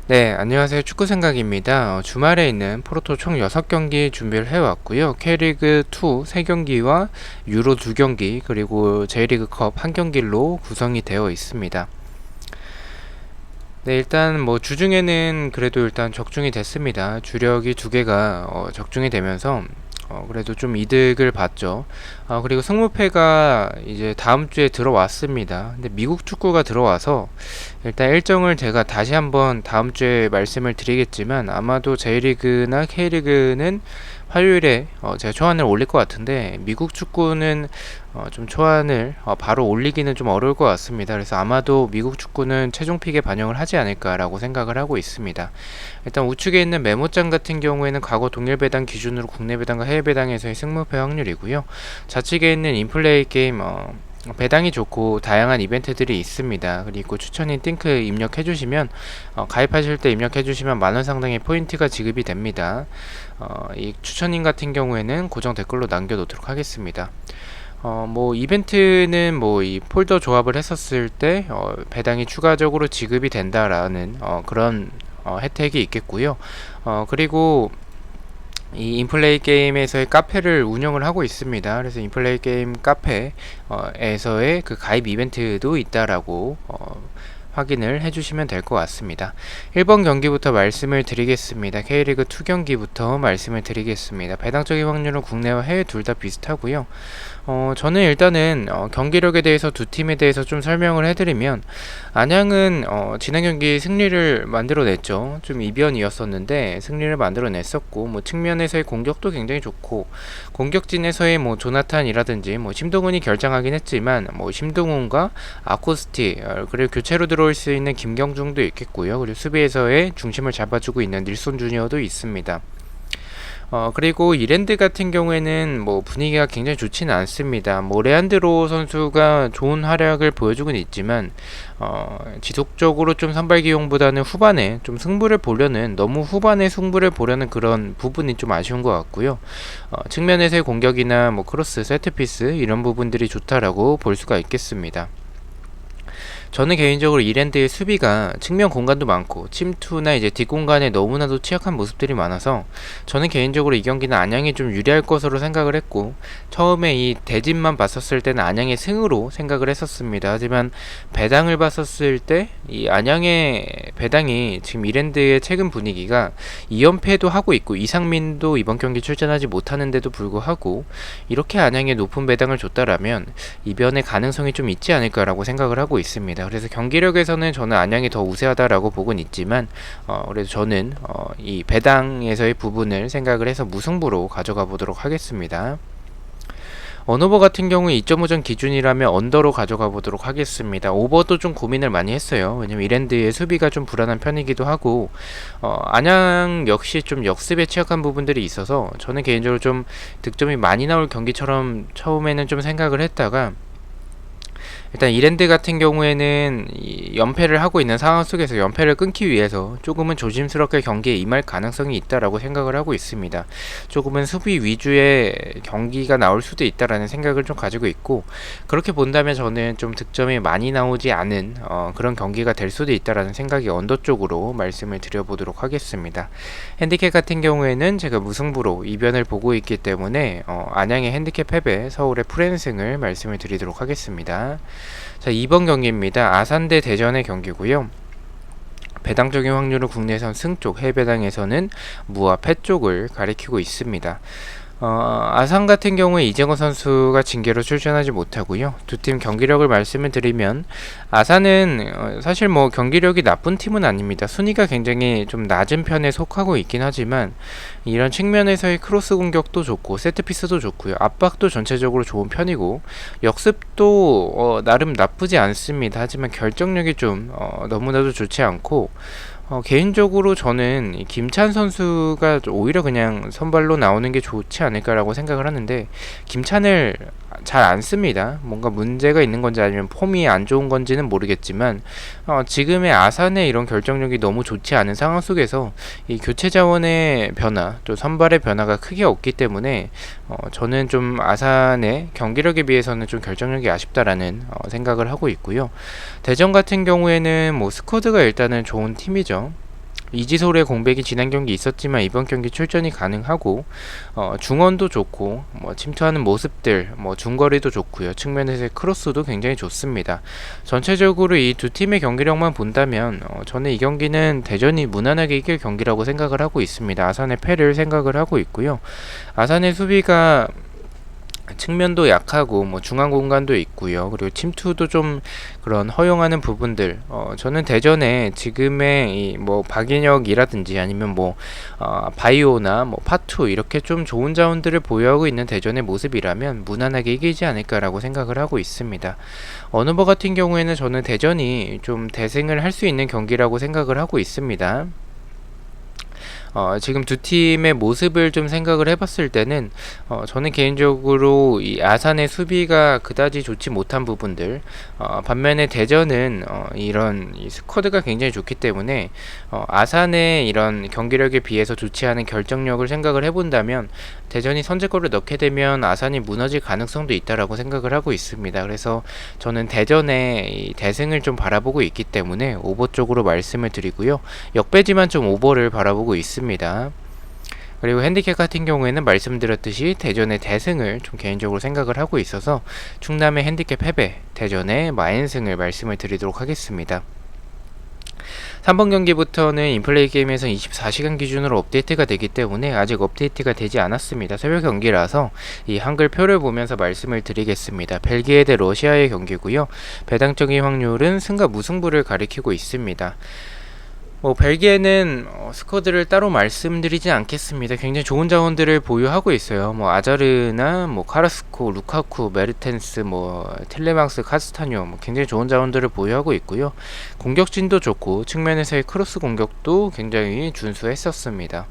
네, 안녕하세요. 축구 생각입니다. 주말에 있는 포르토 총 6경기 준비를 해왔고요. K리그 2 3경기와 유로 2경기, 그리고 J리그 컵 1경기로 구성이 되어 있습니다. 네, 일단 뭐 주중에는 그래도 일단 적중이 됐습니다. 주력이 두 개가 적중이 되면서 그래도 좀 이득을 봤죠. 그리고 승무패가 이제 다음 주에 들어왔습니다. 근데 미국 축구가 들어와서 일단 일정을 제가 다시 한번 다음 주에 말씀을 드리겠지만, 아마도 J리그나 K리그는 화요일에 제가 초안을 올릴 것 같은데, 미국 축구는 좀 초안을 바로 올리기는 좀 어려울 것 같습니다. 그래서 아마도 미국 축구는 최종 픽에 반영을 하지 않을까라고 생각을 하고 있습니다. 일단 우측에 있는 메모장 같은 경우에는 과거 동일 배당 기준으로 국내 배당과 해외 배당에서의 승무패 확률이고요. 좌측에 있는 인플레이 게임 배당이 좋고 다양한 이벤트들이 있습니다. 그리고 추천인 띵크 입력해주시면 가입하실 때 입력해주시면 만원 상당의 포인트가 지급이 됩니다. 이 추천인 같은 경우에는 고정 댓글로 남겨놓도록 하겠습니다. 뭐 이벤트는 뭐 이 폴더 조합을 했었을 때 배당이 추가적으로 지급이 된다라는 그런 혜택이 있겠고요. 그리고 이 인플레이 게임에서의 카페를 운영을 하고 있습니다. 그래서 인플레이 게임 카페에서의 그 가입 이벤트도 있다라고 확인을 해주시면 될 것 같습니다. 1번 경기부터 말씀을 드리겠습니다. K리그 2 경기부터 말씀을 드리겠습니다. 배당적인 확률은 국내와 해외 둘 다 비슷하고요. 저는 일단은 경기력에 대해서 두 팀에 대해서 좀 설명을 해드리면, 안양은 지난 경기 승리를 만들어냈죠. 좀 이변이었었는데 승리를 만들어냈었고, 뭐 측면에서의 공격도 굉장히 좋고, 공격진에서의 뭐 조나탄이라든지 뭐 심동훈이 결정하긴 했지만, 뭐 심동훈과 아코스티, 그리고 교체로 들어올 수 있는 김경중도 있겠고요. 그리고 수비에서의 중심을 잡아주고 있는 닐손 주니어도 있습니다. 그리고 이랜드 같은 경우에는 뭐 분위기가 굉장히 좋지는 않습니다. 뭐 레안드로 선수가 좋은 활약을 보여주고는 있지만 지속적으로 좀 선발 기용보다는 후반에 좀 승부를 보려는, 너무 후반에 승부를 보려는 그런 부분이 좀 아쉬운 것 같고요. 측면에서의 공격이나 뭐 크로스, 세트피스 이런 부분들이 좋다라고 볼 수가 있겠습니다. 저는 개인적으로 이랜드의 수비가 측면 공간도 많고 침투나 이제 뒷공간에 너무나도 취약한 모습들이 많아서, 저는 개인적으로 이 경기는 안양이 좀 유리할 것으로 생각을 했고, 처음에 이 대진만 봤었을 때는 안양의 승으로 생각을 했었습니다. 하지만 배당을 봤었을 때 이 안양의 배당이 지금 이랜드의 최근 분위기가 2연패도 하고 있고, 이상민도 이번 경기 출전하지 못하는데도 불구하고 이렇게 안양에 높은 배당을 줬다라면 이변의 가능성이 좀 있지 않을까라고 생각을 하고 있습니다. 그래서 경기력에서는 저는 안양이 더 우세하다라고 보곤 있지만, 그래서 저는 이 배당에서의 부분을 생각을 해서 무승부로 가져가 보도록 하겠습니다. 언오버 같은 경우에 2.5점 기준이라면 언더로 가져가 보도록 하겠습니다. 오버도 좀 고민을 많이 했어요. 왜냐면 이랜드의 수비가 좀 불안한 편이기도 하고, 안양 역시 좀 역습에 취약한 부분들이 있어서 저는 개인적으로 좀 득점이 많이 나올 경기처럼 처음에는 좀 생각을 했다가, 일단 이랜드 같은 경우에는 연패를 하고 있는 상황 속에서 연패를 끊기 위해서 조금은 조심스럽게 경기에 임할 가능성이 있다라고 생각을 하고 있습니다. 조금은 수비 위주의 경기가 나올 수도 있다라는 생각을 좀 가지고 있고, 그렇게 본다면 저는 좀 득점이 많이 나오지 않은 그런 경기가 될 수도 있다라는 생각이 언더 쪽으로 말씀을 드려보도록 하겠습니다. 핸디캡 같은 경우에는 제가 무승부로 이변을 보고 있기 때문에 안양의 핸디캡 패배, 서울의 풀앤승을 말씀을 드리도록 하겠습니다. 자, 2번 경기입니다. 아산 대 대전의 경기고요. 배당적인 확률은 국내선 승쪽, 해외 배당에서는 무와 패 쪽을 가리키고 있습니다. 아산 같은 경우에 이재건 선수가 징계로 출전하지 못하고요. 두 팀 경기력을 말씀을 드리면, 아산은 사실 뭐 경기력이 나쁜 팀은 아닙니다. 순위가 굉장히 좀 낮은 편에 속하고 있긴 하지만, 이런 측면에서의 크로스 공격도 좋고 세트피스도 좋고요. 압박도 전체적으로 좋은 편이고, 역습도 나름 나쁘지 않습니다. 하지만 결정력이 좀 너무나도 좋지 않고, 개인적으로 저는 김찬 선수가 오히려 그냥 선발로 나오는 게 좋지 않을까라고 생각을 하는데, 김찬을 잘 안 씁니다. 뭔가 문제가 있는 건지 아니면 폼이 안 좋은 건지는 모르겠지만, 지금의 아산의 이런 결정력이 너무 좋지 않은 상황 속에서 이 교체 자원의 변화, 또 선발의 변화가 크게 없기 때문에 저는 좀 아산의 경기력에 비해서는 좀 결정력이 아쉽다라는 생각을 하고 있고요. 대전 같은 경우에는 뭐 스쿼드가 일단은 좋은 팀이죠. 이지솔의 공백이 지난 경기 있었지만 이번 경기 출전이 가능하고 중원도 좋고 침투하는 모습들 중거리도 좋고요. 측면에서의 크로스도 굉장히 좋습니다. 전체적으로 이 두 팀의 경기력만 본다면 저는 이 경기는 대전이 무난하게 이길 경기라고 생각을 하고 있습니다. 아산의 패를 생각을 하고 있고요. 아산의 수비가 측면도 약하고 중앙 공간도 있고요. 그리고 침투도 좀 그런 허용하는 부분들. 저는 대전에 지금의 박인혁이라든지 아니면 바이오나 파투 이렇게 좀 좋은 자원들을 보유하고 있는 대전의 모습이라면 무난하게 이기지 않을까라고 생각을 하고 있습니다. 어느버 같은 경우에는 저는 대전이 좀 대승을 할 수 있는 경기라고 생각을 하고 있습니다. 지금 두 팀의 모습을 좀 생각을 해봤을 때는 저는 개인적으로 이 아산의 수비가 그다지 좋지 못한 부분들, 반면에 대전은 이런 이 스쿼드가 굉장히 좋기 때문에 아산의 이런 경기력에 비해서 좋지 않은 결정력을 생각을 해본다면 대전이 선제골을 넣게 되면 아산이 무너질 가능성도 있다라고 생각을 하고 있습니다. 그래서 저는 대전의 이 대승을 좀 바라보고 있기 때문에 오버 쪽으로 말씀을 드리고요. 역배지만 좀 오버를 바라보고 있습니다. 그리고 핸디캡 같은 경우에는 말씀드렸듯이 대전의 대승을 좀 개인적으로 생각을 하고 있어서 충남의 핸디캡 패배, 대전의 마인승을 말씀을 드리도록 하겠습니다. 3번 경기부터는 인플레이 게임에서 24시간 기준으로 업데이트가 되기 때문에 아직 업데이트가 되지 않았습니다. 새벽 경기라서 이 한글 표를 보면서 말씀을 드리겠습니다. 벨기에 대 러시아의 경기고요. 배당적인 확률은 승과 무승부를 가리키고 있습니다. 벨기에는 스쿼드를 따로 말씀드리지 않겠습니다. 굉장히 좋은 자원들을 보유하고 있어요. 아자르나 카라스코, 루카쿠, 메르텐스, 텔레망스, 카스타뇨 굉장히 좋은 자원들을 보유하고 있고요. 공격진도 좋고 측면에서의 크로스 공격도 굉장히 준수했었습니다.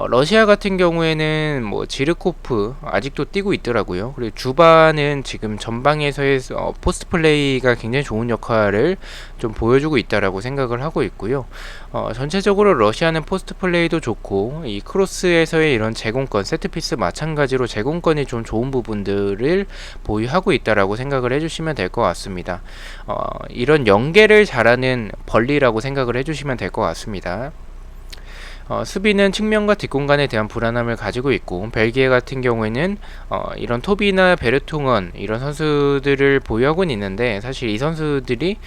러시아 같은 경우에는 지르코프 아직도 뛰고 있더라고요. 그리고 주바는 지금 전방에서의 포스트 플레이가 굉장히 좋은 역할을 좀 보여주고 있다라고 생각을 하고 있고요. 전체적으로 러시아는 포스트 플레이도 좋고 이 크로스에서의 이런 제공권, 세트피스 마찬가지로 제공권이 좀 좋은 부분들을 보유하고 있다라고 생각을 해주시면 될 것 같습니다. 이런 연계를 잘하는 벌리라고 생각을 해주시면 될 것 같습니다. 수비는 측면과 뒷공간에 대한 불안함을 가지고 있고 벨기에 같은 경우에는 이런 토비나 베르통원 이런 선수들을 보유하고는 있는데 사실 이 선수들이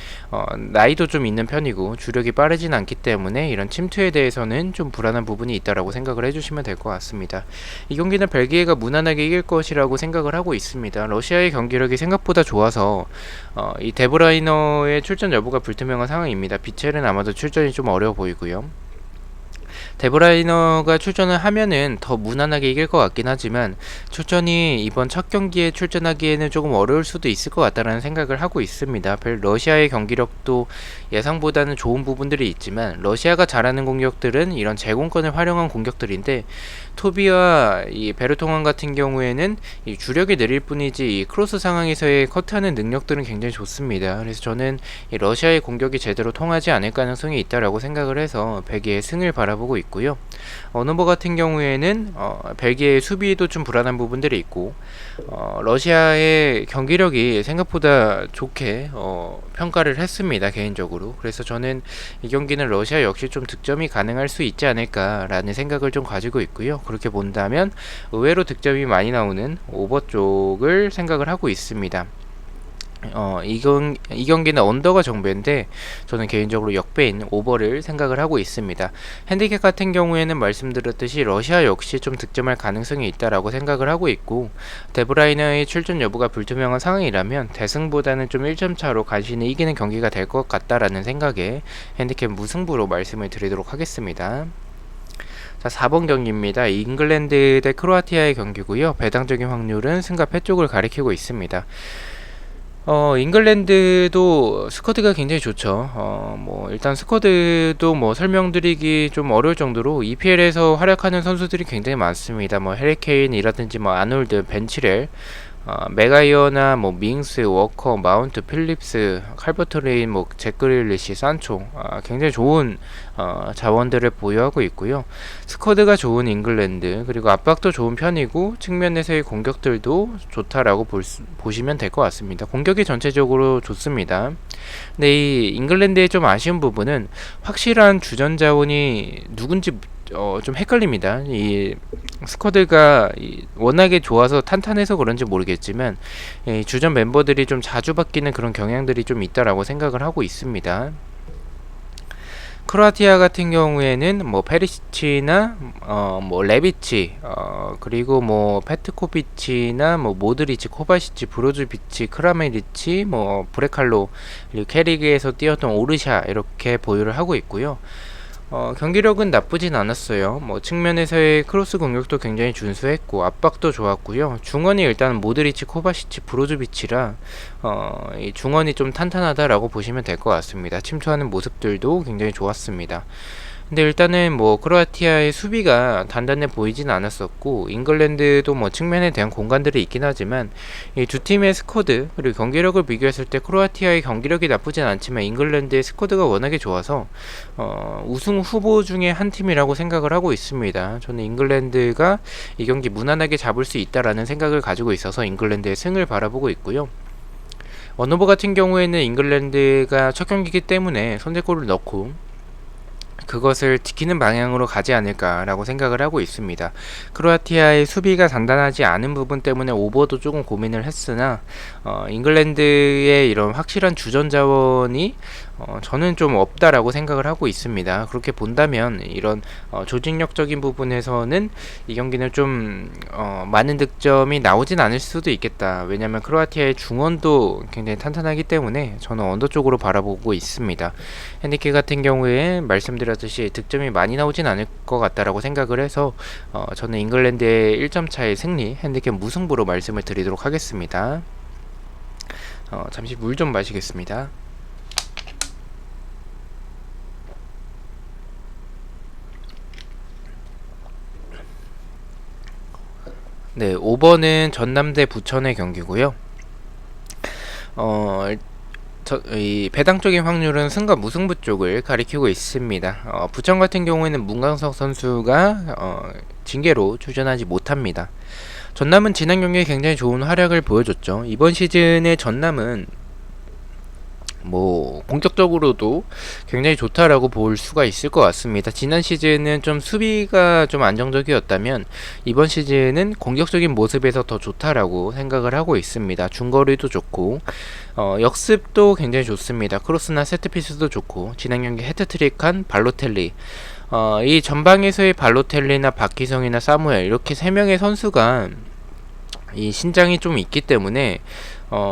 나이도 좀 있는 편이고 주력이 빠르진 않기 때문에 이런 침투에 대해서는 좀 불안한 부분이 있다라고 생각을 해주시면 될 것 같습니다. 이 경기는 벨기에가 무난하게 이길 것이라고 생각을 하고 있습니다. 러시아의 경기력이 생각보다 좋아서 이 데브라이너의 출전 여부가 불투명한 상황입니다. 비첼은 아마도 출전이 좀 어려워 보이고요. 데브라이너가 출전을 하면은 더 무난하게 이길 것 같긴 하지만 출전이 이번 첫 경기에 출전하기에는 조금 어려울 수도 있을 것 같다라는 생각을 하고 있습니다. 러시아의 경기력도 예상보다는 좋은 부분들이 있지만 러시아가 잘하는 공격들은 이런 제공권을 활용한 공격들인데 토비와 이 베르통원 같은 경우에는 이 주력이 느릴 뿐이지 이 크로스 상황에서의 커트하는 능력들은 굉장히 좋습니다. 그래서 저는 이 러시아의 공격이 제대로 통하지 않을 가능성이 있다라고 생각을 해서 벨기에의 승을 바라보고 있고요. 어느버 같은 경우에는 벨기에의 수비도 좀 불안한 부분들이 있고 러시아의 경기력이 생각보다 좋게 평가를 했습니다. 개인적으로. 그래서 저는 이 경기는 러시아 역시 좀 득점이 가능할 수 있지 않을까라는 생각을 좀 가지고 있고요. 그렇게 본다면 의외로 득점이 많이 나오는 오버 쪽을 생각을 하고 있습니다. 이 경기는 언더가 정배인데 저는 개인적으로 역배인 오버를 생각을 하고 있습니다. 핸디캡 같은 경우에는 말씀드렸듯이 러시아 역시 좀 득점할 가능성이 있다라고 생각을 하고 있고 데브라이너의 출전 여부가 불투명한 상황이라면 대승보다는 좀 1점 차로 간신히 이기는 경기가 될 것 같다라는 생각에 핸디캡 무승부로 말씀을 드리도록 하겠습니다. 자, 4번 경기입니다. 잉글랜드 대 크로아티아의 경기고요. 배당적인 확률은 승과 패 쪽을 가리키고 있습니다. 잉글랜드도 스쿼드가 굉장히 좋죠. 일단 스쿼드도 설명드리기 좀 어려울 정도로 EPL에서 활약하는 선수들이 굉장히 많습니다. 해리케인이라든지 아놀드, 벤치렐, 맥가이어나 밍스, 워커, 마운트, 필립스, 칼버트 레인, 잭그릴리시, 산초 굉장히 좋은 자원들을 보유하고 있고요. 스쿼드가 좋은 잉글랜드 그리고 압박도 좋은 편이고 측면에서의 공격들도 좋다라고 보시면 될 것 같습니다. 공격이 전체적으로 좋습니다. 근데 이 잉글랜드의 좀 아쉬운 부분은 확실한 주전 자원이 누군지 좀 헷갈립니다. 이 스쿼드가 워낙에 좋아서 탄탄해서 그런지 모르겠지만 이 주전 멤버들이 좀 자주 바뀌는 그런 경향들이 좀 있다라고 생각을 하고 있습니다. 크로아티아 같은 경우에는 뭐 페리시치나 뭐 레비치 그리고 뭐 페트코비치나 뭐 모드리치, 코바시치, 브로즈비치, 크라메리치, 뭐 브레칼로 그리고 캐리그에서 뛰었던 오르샤 이렇게 보유를 하고 있고요. 경기력은 나쁘진 않았어요. 뭐 측면에서의 크로스 공격도 굉장히 준수했고 압박도 좋았고요. 중원이 일단 모드리치, 코바시치, 브로즈비치라 이 중원이 좀 탄탄하다라고 보시면 될 것 같습니다. 침투하는 모습들도 굉장히 좋았습니다. 근데 일단은 뭐 크로아티아의 수비가 단단해 보이진 않았었고 잉글랜드도 뭐 측면에 대한 공간들이 있긴 하지만 이 두 팀의 스쿼드 그리고 경기력을 비교했을 때 크로아티아의 경기력이 나쁘진 않지만 잉글랜드의 스쿼드가 워낙에 좋아서 우승 후보 중에 한 팀이라고 생각을 하고 있습니다. 저는 잉글랜드가 이 경기 무난하게 잡을 수 있다라는 생각을 가지고 있어서 잉글랜드의 승을 바라보고 있고요. 원오버 같은 경우에는 잉글랜드가 첫 경기이기 때문에 선제골을 넣고 그것을 지키는 방향으로 가지 않을까라고 생각을 하고 있습니다. 크로아티아의 수비가 단단하지 않은 부분 때문에 오버도 조금 고민을 했으나 잉글랜드의 이런 확실한 주전 자원이 저는 좀 없다라고 생각을 하고 있습니다. 그렇게 본다면 이런 조직력적인 부분에서는 이 경기는 좀 많은 득점이 나오진 않을 수도 있겠다. 왜냐하면 크로아티아의 중원도 굉장히 탄탄하기 때문에 저는 언더 쪽으로 바라보고 있습니다. 핸디캡 같은 경우에 말씀드렸듯이 득점이 많이 나오진 않을 것 같다라고 생각을 해서 저는 잉글랜드의 1점 차의 승리 핸디캡 무승부로 말씀을 드리도록 하겠습니다. 잠시 물 좀 마시겠습니다. 네, 5번은 전남 대 부천의 경기고요. 이 배당적인 확률은 승과 무승부 쪽을 가리키고 있습니다. 부천 같은 경우에는 문광석 선수가 징계로 출전하지 못합니다. 전남은 지난 경기에 굉장히 좋은 활약을 보여줬죠. 이번 시즌에 전남은 뭐 공격적으로도 굉장히 좋다라고 볼 수가 있을 것 같습니다. 지난 시즌은 좀 수비가 좀 안정적이었다면 이번 시즌은 공격적인 모습에서 더 좋다라고 생각을 하고 있습니다. 중거리도 좋고 역습도 굉장히 좋습니다. 크로스나 세트피스도 좋고 지난 경기 헤트트릭한 발로텔리 이 전방에서의 발로텔리나 박희성이나 사무엘 이렇게 3명의 선수가 이 신장이 좀 있기 때문에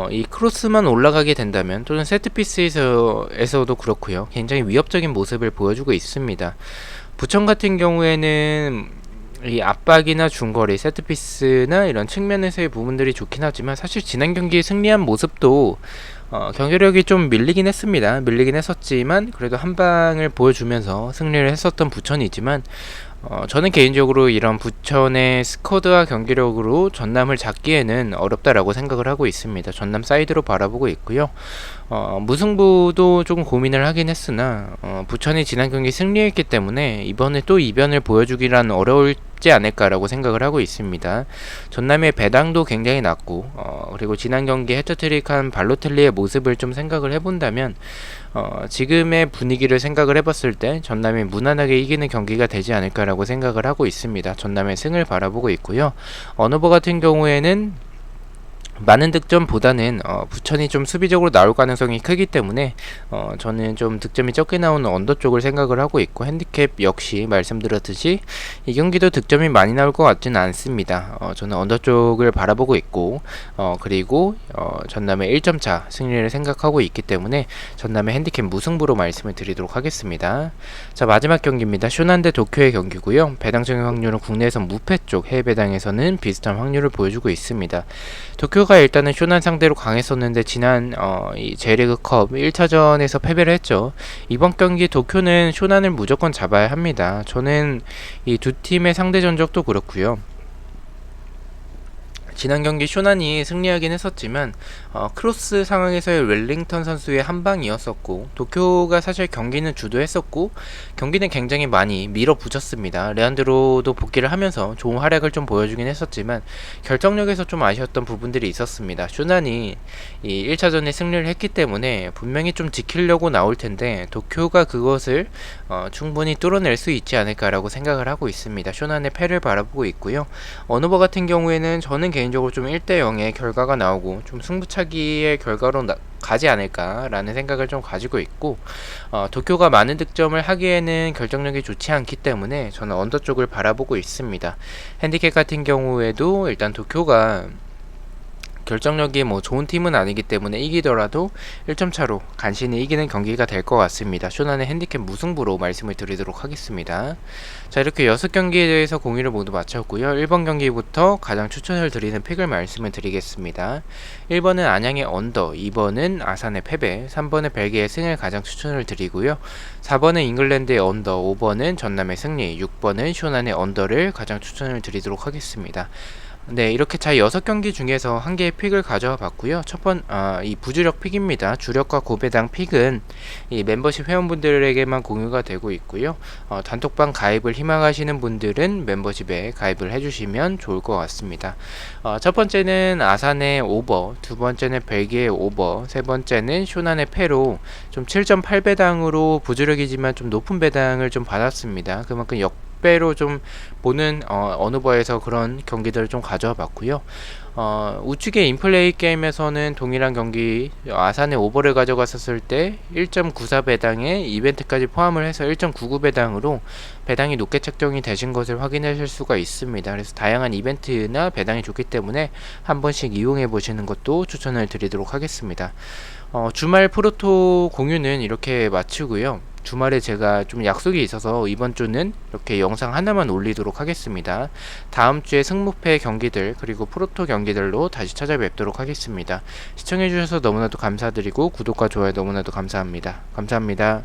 이 크로스만 올라가게 된다면 또는 세트피스에서도 그렇고요. 굉장히 위협적인 모습을 보여주고 있습니다. 부천 같은 경우에는 이 압박이나 중거리, 세트피스나 이런 측면에서의 부분들이 좋긴 하지만 사실 지난 경기에 승리한 모습도 경기력이 좀 밀리긴 했습니다. 밀리긴 했었지만 그래도 한 방을 보여주면서 승리를 했었던 부천이지만 저는 개인적으로 이런 부천의 스쿼드와 경기력으로 전남을 잡기에는 어렵다라고 생각을 하고 있습니다. 전남 사이드로 바라보고 있고요. 무승부도 조금 고민을 하긴 했으나 부천이 지난 경기 승리했기 때문에 이번에 또 이변을 보여주기란 어려울지 않을까라고 생각을 하고 있습니다. 전남의 배당도 굉장히 낮고 그리고 지난 경기 헤트트릭한 발로텔리의 모습을 좀 생각을 해본다면 지금의 분위기를 생각을 해봤을 때 전남이 무난하게 이기는 경기가 되지 않을까라고 생각을 하고 있습니다. 전남의 승을 바라보고 있고요. 언어버 같은 경우에는 많은 득점보다는 부천이 좀 수비적으로 나올 가능성이 크기 때문에 저는 좀 득점이 적게 나오는 언더 쪽을 생각을 하고 있고 핸디캡 역시 말씀드렸듯이 이 경기도 득점이 많이 나올 것 같지는 않습니다. 저는 언더 쪽을 바라보고 있고 그리고 전남의 1점차 승리를 생각하고 있기 때문에 전남의 핸디캡 무승부로 말씀을 드리도록 하겠습니다. 자, 마지막 경기입니다. 쇼난 대 도쿄의 경기고요. 배당적인 확률은 국내에서 무패 쪽, 해외 배당에서는 비슷한 확률을 보여주고 있습니다. 도쿄가 일단은 쇼난 상대로 강했었는데 지난 이 J리그컵 1차전에서 패배를 했죠. 이번 경기 도쿄는 쇼난을 무조건 잡아야 합니다. 저는 이 두 팀의 상대 전적도 그렇고요. 지난 경기 쇼난이 승리하긴 했었지만 크로스 상황에서의 웰링턴 선수의 한 방이었었고, 도쿄가 사실 경기는 주도했었고 경기는 굉장히 많이 밀어붙였습니다. 레안드로도 복귀를 하면서 좋은 활약을 좀 보여주긴 했었지만 결정력에서 좀 아쉬웠던 부분들이 있었습니다. 쇼난이 이 1차전에 승리를 했기 때문에 분명히 좀 지키려고 나올 텐데 도쿄가 그것을 충분히 뚫어낼 수 있지 않을까라고 생각을 하고 있습니다. 쇼난의 패를 바라보고 있고요. 언어버 같은 경우에는 저는 개인적으로 좀 1대0의 결과가 나오고 좀 승부차기의 결과로 가지 않을까라는 생각을 좀 가지고 있고, 도쿄가 많은 득점을 하기에는 결정력이 좋지 않기 때문에 저는 언더 쪽을 바라보고 있습니다. 핸디캡 같은 경우에도 일단 도쿄가 결정력이 뭐 좋은 팀은 아니기 때문에 이기더라도 1점 차로 간신히 이기는 경기가 될 것 같습니다. 쇼난의 핸디캡 무승부로 말씀을 드리도록 하겠습니다. 자, 이렇게 6경기에 대해서 공유를 모두 마쳤고요. 1번 경기부터 가장 추천을 드리는 픽을 말씀을 드리겠습니다. 1번은 안양의 언더, 2번은 아산의 패배, 3번은 벨기에 승을 가장 추천을 드리고요. 4번은 잉글랜드의 언더, 5번은 전남의 승리, 6번은 쇼난의 언더를 가장 추천을 드리도록 하겠습니다. 네, 이렇게 자 6경기 중에서 한 개의 픽을 가져와 봤고요. 이 부주력 픽입니다. 주력과 고배당 픽은 이 멤버십 회원분들에게만 공유가 되고 있고요. 단톡방 가입을 희망하시는 분들은 멤버십에 가입을 해주시면 좋을 것 같습니다. 첫 번째는 아산의 오버, 두 번째는 벨기에 오버, 세 번째는 쇼난의 패로 좀 7.8배당으로 부주력이지만 좀 높은 배당을 좀 받았습니다. 그만큼 배로 좀 보는 어느버에서 그런 경기들을 좀 가져와 봤고요. 우측의 인플레이 게임에서는 동일한 경기 아산의 오버를 가져갔었을 때 1.94배당에 이벤트까지 포함을 해서 1.99배당으로 배당이 높게 책정이 되신 것을 확인하실 수가 있습니다. 그래서 다양한 이벤트나 배당이 좋기 때문에 한 번씩 이용해 보시는 것도 추천을 드리도록 하겠습니다. 주말 프로토 공유는 이렇게 마치고요. 주말에 제가 좀 약속이 있어서 이번 주는 이렇게 영상 하나만 올리도록 하겠습니다. 다음 주에 승무패 경기들 그리고 프로토 경기들로 다시 찾아뵙도록 하겠습니다. 시청해주셔서 너무나도 감사드리고 구독과 좋아요 너무나도 감사합니다. 감사합니다.